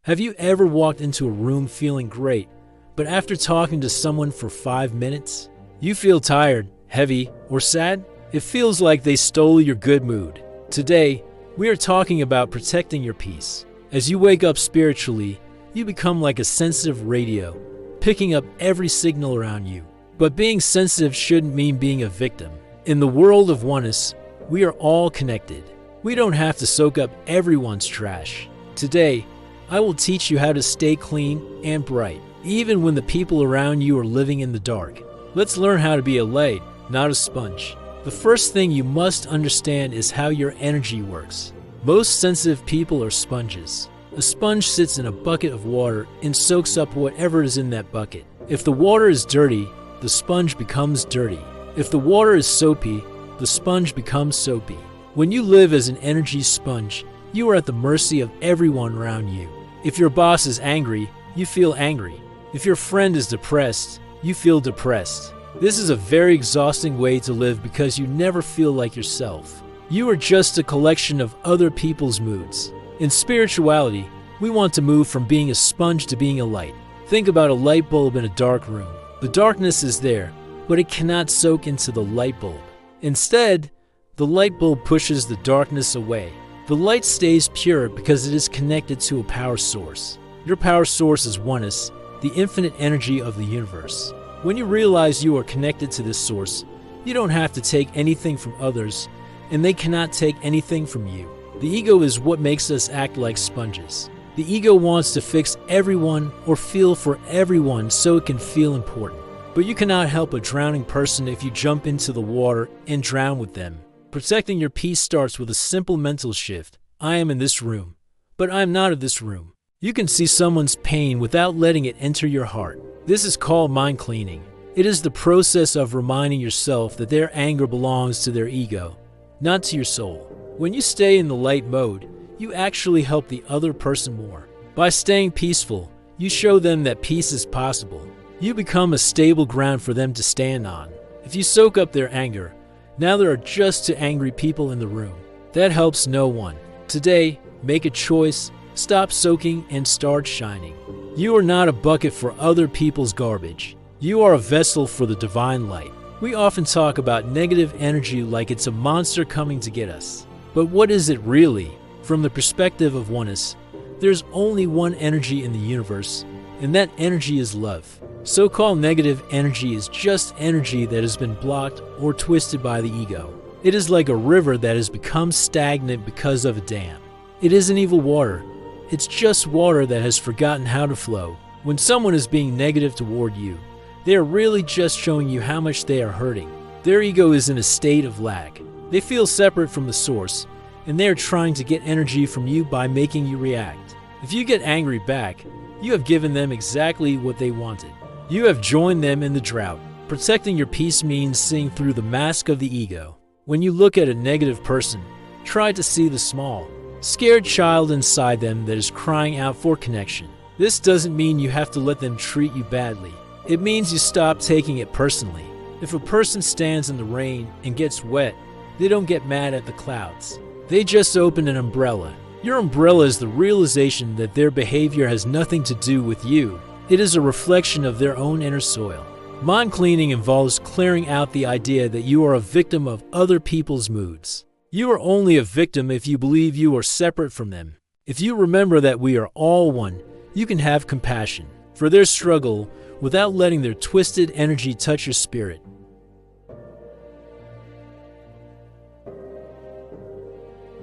Have you ever walked into a room feeling great, but after talking to someone for 5 minutes, you feel tired, heavy, or sad? It feels like they stole your good mood. Today, we are talking about protecting your peace. As you wake up spiritually, you become like a sensitive radio, picking up every signal around you. But being sensitive shouldn't mean being a victim. In the world of oneness, we are all connected. We don't have to soak up everyone's trash. Today, I will teach you how to stay clean and bright, even when the people around you are living in the dark. Let's learn how to be a light, not a sponge. The first thing you must understand is how your energy works. Most sensitive people are sponges. A sponge sits in a bucket of water and soaks up whatever is in that bucket. If the water is dirty, the sponge becomes dirty. If the water is soapy, the sponge becomes soapy. When you live as an energy sponge, you are at the mercy of everyone around you. If your boss is angry, you feel angry. If your friend is depressed, you feel depressed. This is a very exhausting way to live because you never feel like yourself. You are just a collection of other people's moods. In spirituality, we want to move from being a sponge to being a light. Think about a light bulb in a dark room. The darkness is there, but it cannot soak into the light bulb. Instead, the light bulb pushes the darkness away. The light stays pure because it is connected to a power source. Your power source is oneness, the infinite energy of the universe. When you realize you are connected to this source, you don't have to take anything from others, and they cannot take anything from you. The ego is what makes us act like sponges. The ego wants to fix everyone or feel for everyone so it can feel important. But you cannot help a drowning person if you jump into the water and drown with them. Protecting your peace starts with a simple mental shift. I am in this room, but I am not of this room. You can see someone's pain without letting it enter your heart. This is called mind cleaning. It is the process of reminding yourself that their anger belongs to their ego, not to your soul. When you stay in the light mode, you actually help the other person more. By staying peaceful, you show them that peace is possible. You become a stable ground for them to stand on. If you soak up their anger, now there are just two angry people in the room. That helps no one. Today, make a choice, stop soaking and start shining. You are not a bucket for other people's garbage. You are a vessel for the divine light. We often talk about negative energy like it's a monster coming to get us. But what is it really? From the perspective of oneness, there's only one energy in the universe, and that energy is love. So-called negative energy is just energy that has been blocked or twisted by the ego. It is like a river that has become stagnant because of a dam. It isn't evil water. It's just water that has forgotten how to flow. When someone is being negative toward you, they are really just showing you how much they are hurting. Their ego is in a state of lack. They feel separate from the source, and they are trying to get energy from you by making you react. If you get angry back, you have given them exactly what they wanted. You have joined them in the drought. Protecting your peace means seeing through the mask of the ego. When you look at a negative person, try to see the small, scared child inside them that is crying out for connection. This doesn't mean you have to let them treat you badly. It means you stop taking it personally. If a person stands in the rain and gets wet, they don't get mad at the clouds. They just open an umbrella. Your umbrella is the realization that their behavior has nothing to do with you. It is a reflection of their own inner soil. Mind cleaning involves clearing out the idea that you are a victim of other people's moods. You are only a victim if you believe you are separate from them. If you remember that we are all one, you can have compassion for their struggle without letting their twisted energy touch your spirit.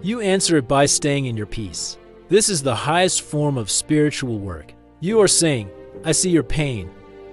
You answer it by staying in your peace. This is the highest form of spiritual work. You are saying, I see your pain,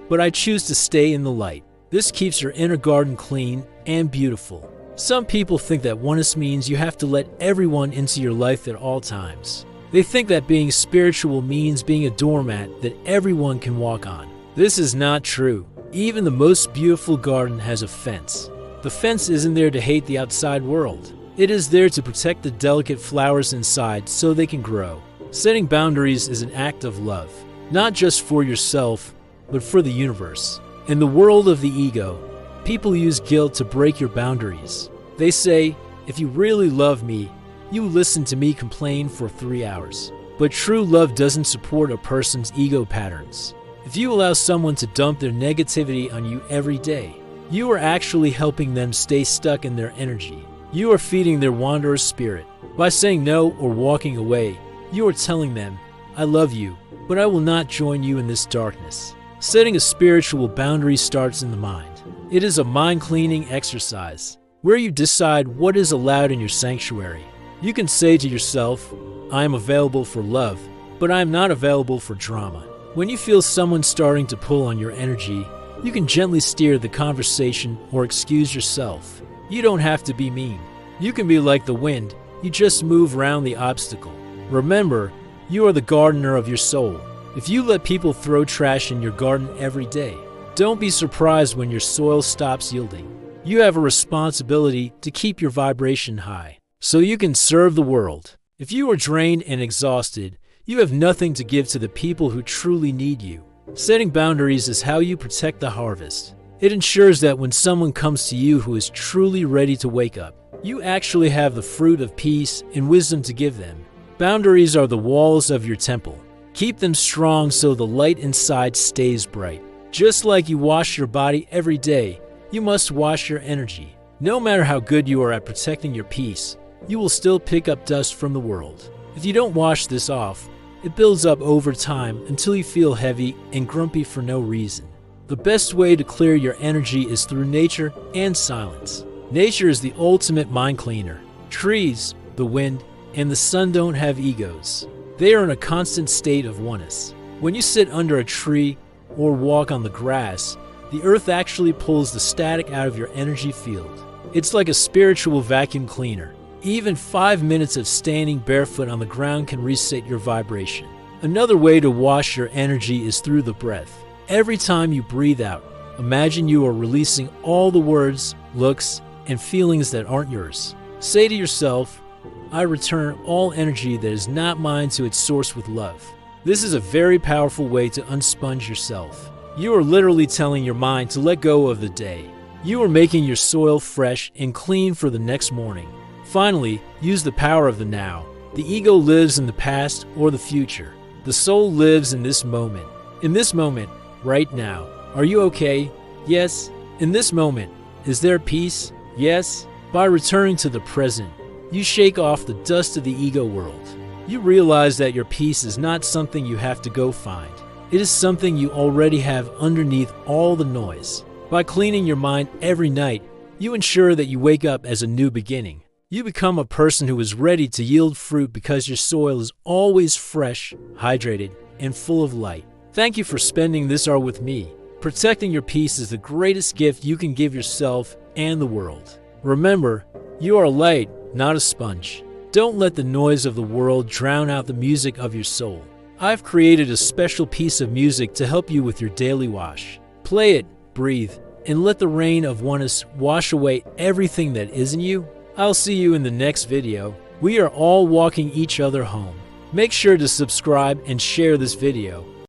but I choose to stay in the light. This keeps your inner garden clean and beautiful. Some people think that oneness means you have to let everyone into your life at all times. They think that being spiritual means being a doormat that everyone can walk on. This is not true. Even the most beautiful garden has a fence. The fence isn't there to hate the outside world. It is there to protect the delicate flowers inside so they can grow. Setting boundaries is an act of love, not just for yourself, but for the universe. In the world of the ego, people use guilt to break your boundaries. They say, if you really love me, you listen to me complain for 3 hours. But true love doesn't support a person's ego patterns. If you allow someone to dump their negativity on you every day, you are actually helping them stay stuck in their energy. You are feeding their wanderer spirit. By saying no or walking away, you are telling them, I love you, but I will not join you in this darkness. Setting a spiritual boundary starts in the mind. It is a mind-cleaning exercise where you decide what is allowed in your sanctuary. You can say to yourself, I am available for love, but I am not available for drama. When you feel someone starting to pull on your energy, you can gently steer the conversation or excuse yourself. You don't have to be mean. You can be like the wind. You just move around the obstacle. Remember, you are the gardener of your soul. If you let people throw trash in your garden every day, don't be surprised when your soil stops yielding. You have a responsibility to keep your vibration high, so you can serve the world. If you are drained and exhausted, you have nothing to give to the people who truly need you. Setting boundaries is how you protect the harvest. It ensures that when someone comes to you who is truly ready to wake up, you actually have the fruit of peace and wisdom to give them. Boundaries are the walls of your temple. Keep them strong so the light inside stays bright. Just like you wash your body every day, you must wash your energy. No matter how good you are at protecting your peace, you will still pick up dust from the world. If you don't wash this off, it builds up over time until you feel heavy and grumpy for no reason. The best way to clear your energy is through nature and silence. Nature is the ultimate mind cleaner. Trees, the wind, and the sun don't have egos. They are in a constant state of oneness. When you sit under a tree or walk on the grass, the earth actually pulls the static out of your energy field. It's like a spiritual vacuum cleaner. Even 5 minutes of standing barefoot on the ground can reset your vibration. Another way to wash your energy is through the breath. Every time you breathe out, imagine you are releasing all the words, looks, and feelings that aren't yours. Say to yourself, I return all energy that is not mine to its source with love. This is a very powerful way to unsponge yourself. You are literally telling your mind to let go of the day. You are making your soil fresh and clean for the next morning. Finally, use the power of the now. The ego lives in the past or the future. The soul lives in this moment. In this moment, right now. Are you okay? Yes. In this moment, is there peace? Yes. By returning to the present, you shake off the dust of the ego world. You realize that your peace is not something you have to go find. It is something you already have underneath all the noise. By cleaning your mind every night, you ensure that you wake up as a new beginning. You become a person who is ready to yield fruit because your soil is always fresh, hydrated, and full of light. Thank you for spending this hour with me. Protecting your peace is the greatest gift you can give yourself and the world. Remember, you are light, not a sponge. Don't let the noise of the world drown out the music of your soul. I've created a special piece of music to help you with your daily wash. Play it, breathe, and let the rain of oneness wash away everything that isn't you. I'll see you in the next video. We are all walking each other home. Make sure to subscribe and share this video.